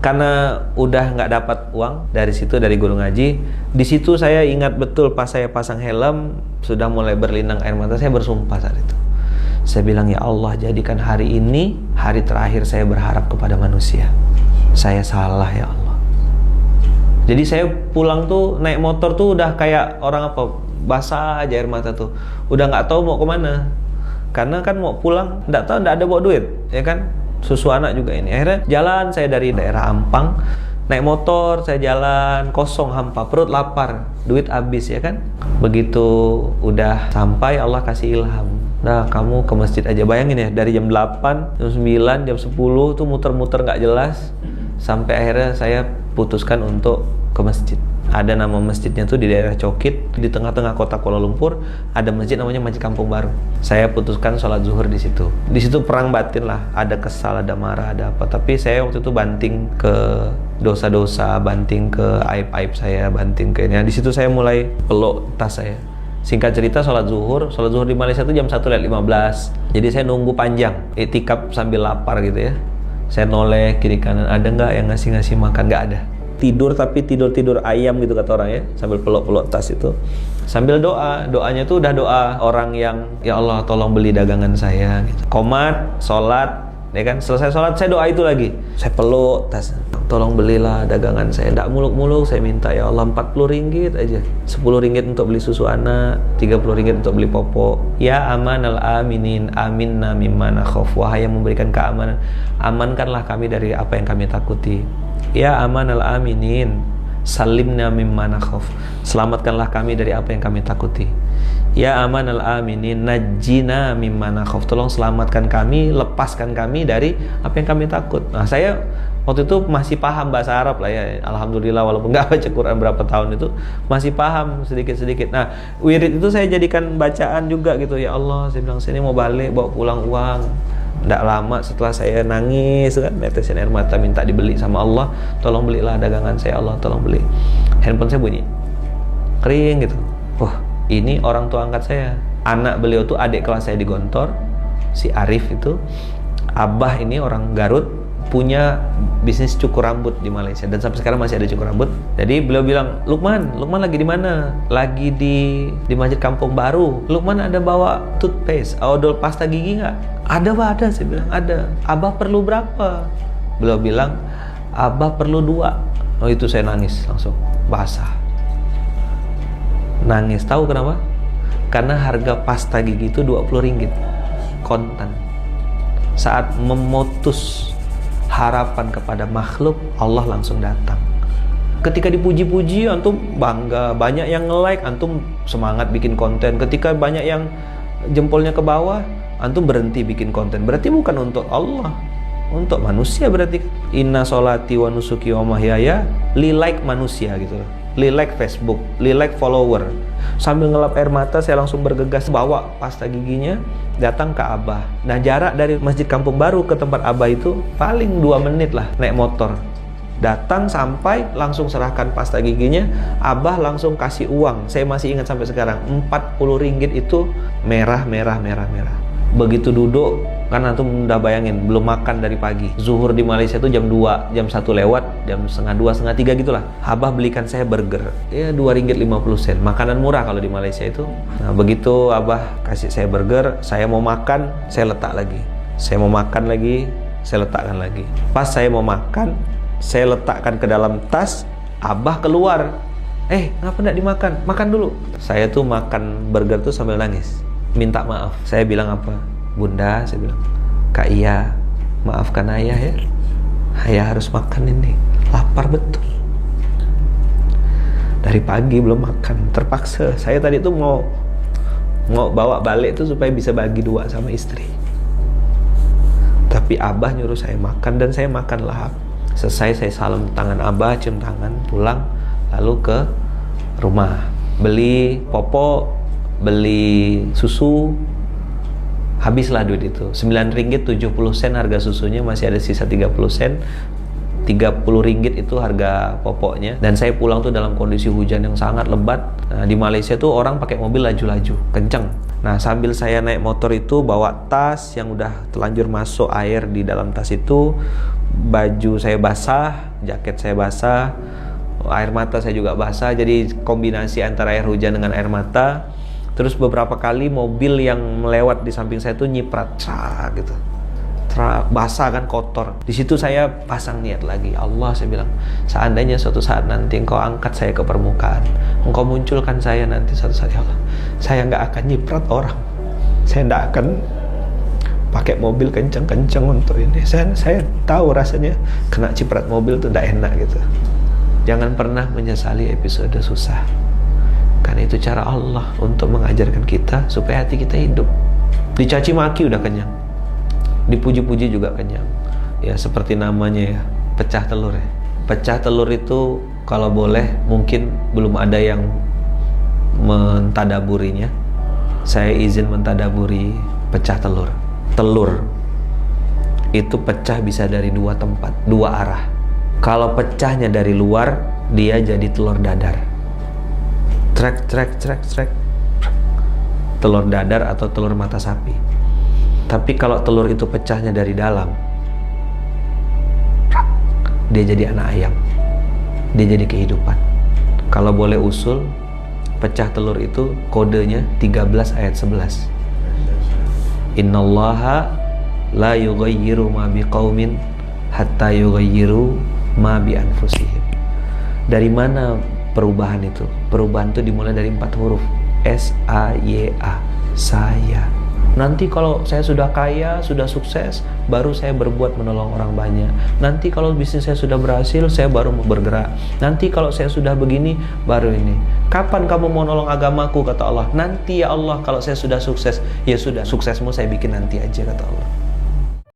Karena udah nggak dapat uang dari situ, dari guru ngaji. Di situ saya ingat betul pas saya pasang helm, sudah mulai berlinang air mata, saya bersumpah saat itu. Saya bilang, ya Allah, jadikan hari ini hari terakhir saya berharap kepada manusia. Saya salah ya Allah. Jadi saya pulang tuh naik motor tuh udah kayak orang apa, basah aja air mata tuh. Udah nggak tahu mau kemana. Karena kan mau pulang, nggak tahu, nggak ada bawa duit, ya kan? Susu anak juga ini. Akhirnya jalan saya dari daerah Ampang, naik motor, saya jalan kosong, hampa, perut lapar, duit habis, ya kan? Begitu udah sampai, Allah kasih ilham. Nah, kamu ke masjid aja. Bayangin ya, dari jam 8, jam 9, jam 10 tuh muter-muter nggak jelas. Sampai akhirnya saya putuskan untuk ke masjid. Ada nama masjidnya tuh di daerah Cokit, di tengah-tengah kota Kuala Lumpur, ada masjid namanya Masjid Kampung Baru. Saya putuskan sholat zuhur di situ. Di situ perang batin lah, ada kesal, ada marah, ada apa. Tapi saya waktu itu banting ke dosa-dosa, banting ke aib-aib saya, banting ke ini. Di situ saya mulai peluk tas saya. Singkat cerita, sholat zuhur di Malaysia itu jam 1:15. Jadi saya nunggu panjang, iktikaf sambil lapar gitu ya. Saya noleh kiri kanan, ada nggak yang ngasih makan? Nggak ada. Tidur, tapi tidur ayam gitu kata orang ya, sambil peluk tas itu, sambil doanya tuh udah doa orang yang, ya Allah tolong beli dagangan saya gitu. Komat, sholat, ya kan, selesai sholat saya doa itu lagi, saya peluk tas, tolong belilah dagangan saya, nggak muluk-muluk, saya minta ya Allah 40 ringgit aja, 10 ringgit untuk beli susu anak, 30 ringgit untuk beli popok. Ya amanal aminin, aminna mimma nakhaf, wahai yang memberikan keamanan, amankanlah kami dari apa yang kami takuti. Ya amanal aminin, salimna mimma nakhaf, selamatkanlah kami dari apa yang kami takuti. Ya amanal aminin, najjina mimma nakhaf, tolong selamatkan kami, lepaskan kami dari apa yang kami takut. Nah, saya waktu itu masih paham bahasa Arab lah ya, alhamdulillah, walaupun nggak baca Quran berapa tahun itu, masih paham sedikit-sedikit. Nah, wirid itu saya jadikan bacaan juga gitu. Ya Allah, saya bilang, sini mau balik, bawa pulang uang. Nggak lama setelah saya nangis kan, netesin air mata, minta dibeli sama Allah, tolong belilah dagangan saya Allah, tolong beli. Handphone saya bunyi kering gitu. Wah, ini orang tua angkat saya. Anak beliau tuh adik kelas saya di Gontor, si Arif itu. Abah ini orang Garut, punya bisnis cukur rambut di Malaysia, dan sampai sekarang masih ada cukur rambut. Jadi beliau bilang, Lukman lagi di mana? Lagi di Masjid Kampung Baru. Lukman ada bawa toothpaste, odol pasta gigi nggak? Ada Pak, ada. Saya bilang ada. Abah perlu berapa? Beliau bilang, Abah perlu 2. Oh, itu saya nangis langsung, basah. Nangis, tahu kenapa? Karena harga pasta gigi itu 20 ringgit kontan. Saat memutus harapan kepada makhluk, Allah langsung datang. Ketika dipuji-puji, antum bangga, banyak yang nge-like, antum semangat bikin konten. Ketika banyak yang jempolnya ke bawah, antum berhenti bikin konten. Berarti bukan untuk Allah, untuk manusia. Berarti inna sholati wa nusuki wa mahyaya li-like manusia gitu, li-like Facebook, li-like follower. Sambil ngelap air mata, saya langsung bergegas bawa pasta giginya, datang ke Abah. Nah, jarak dari Masjid Kampung Baru ke tempat Abah itu paling 2 menit lah naik motor. Datang sampai langsung serahkan pasta giginya, Abah langsung kasih uang. Saya masih ingat sampai sekarang, 40 ringgit itu merah. Begitu duduk, kan antum udah bayangin, belum makan dari pagi. Zuhur di Malaysia itu jam 2, jam 1 lewat, jam setengah 2, setengah 3 gitulah. Abah belikan saya burger, ya 2 ringgit 50 sen. Makanan murah kalau di Malaysia itu. Nah, begitu Abah kasih saya burger, saya mau makan, saya letak lagi. Saya mau makan lagi, saya letakkan lagi. Pas saya mau makan, saya letakkan ke dalam tas, Abah keluar. Ngapa enggak dimakan? Makan dulu. Saya tuh makan burger tuh sambil nangis, minta maaf. Saya bilang apa? Bunda, saya bilang, Kak Iya, maafkan ayah ya. Ayah harus makan ini, lapar betul. Dari pagi belum makan, terpaksa. Saya tadi tuh mau bawa balik tuh supaya bisa bagi 2 sama istri. Tapi Abah nyuruh saya makan, dan saya makan lahap. Selesai saya salam tangan Abah, cium tangan, pulang, lalu ke rumah. Beli popok, beli susu, habislah duit itu. 9 ringgit 70 sen harga susunya, masih ada sisa 30 sen. 30 ringgit itu harga popoknya. Dan saya pulang tuh dalam kondisi hujan yang sangat lebat. Nah, di Malaysia tuh orang pakai mobil laju-laju, kenceng. Nah, sambil saya naik motor itu bawa tas yang udah telanjur masuk air di dalam tas itu, baju saya basah, jaket saya basah, air mata saya juga basah. Jadi kombinasi antara air hujan dengan air mata. Terus beberapa kali mobil yang melewat di samping saya tuh nyiprat gitu. Basah kan, kotor. Di situ saya pasang niat lagi. Allah, saya bilang, seandainya suatu saat nanti Engkau angkat saya ke permukaan, Engkau munculkan saya nanti suatu saat, ya Allah, saya nggak akan nyiprat orang. Saya nggak akan pakai mobil kenceng-kenceng untuk ini. Saya tahu rasanya kena ciprat mobil tuh nggak enak gitu. Jangan pernah menyesali episode susah. Karena itu cara Allah untuk mengajarkan kita supaya hati kita hidup. Dicaci maki udah kenyang, dipuji-puji juga kenyang. Ya seperti namanya ya, pecah telur ya. Pecah telur itu kalau boleh, mungkin belum ada yang mentadaburinya. Saya izin mentadaburi pecah telur. Telur itu pecah bisa dari dua tempat, dua arah. Kalau pecahnya dari luar, dia jadi telur dadar. Trek. Telur dadar atau telur mata sapi. Tapi kalau telur itu pecahnya dari dalam, dia jadi anak ayam. Dia jadi kehidupan. Kalau boleh usul, pecah telur itu kodenya 13 ayat 11. Innallaha la yughayyiru ma biqaumin hatta yughayyiru ma bi anfusihim. Dari mana perubahan itu? Perubahan itu dimulai dari 4 huruf. S-A-Y-A, saya. Nanti kalau saya sudah kaya, sudah sukses, baru saya berbuat menolong orang banyak. Nanti kalau bisnis saya sudah berhasil, saya baru mau bergerak. Nanti kalau saya sudah begini, baru ini. Kapan kamu mau nolong agamaku, kata Allah? Nanti ya Allah, kalau saya sudah sukses. Ya sudah, suksesmu saya bikin nanti aja, kata Allah.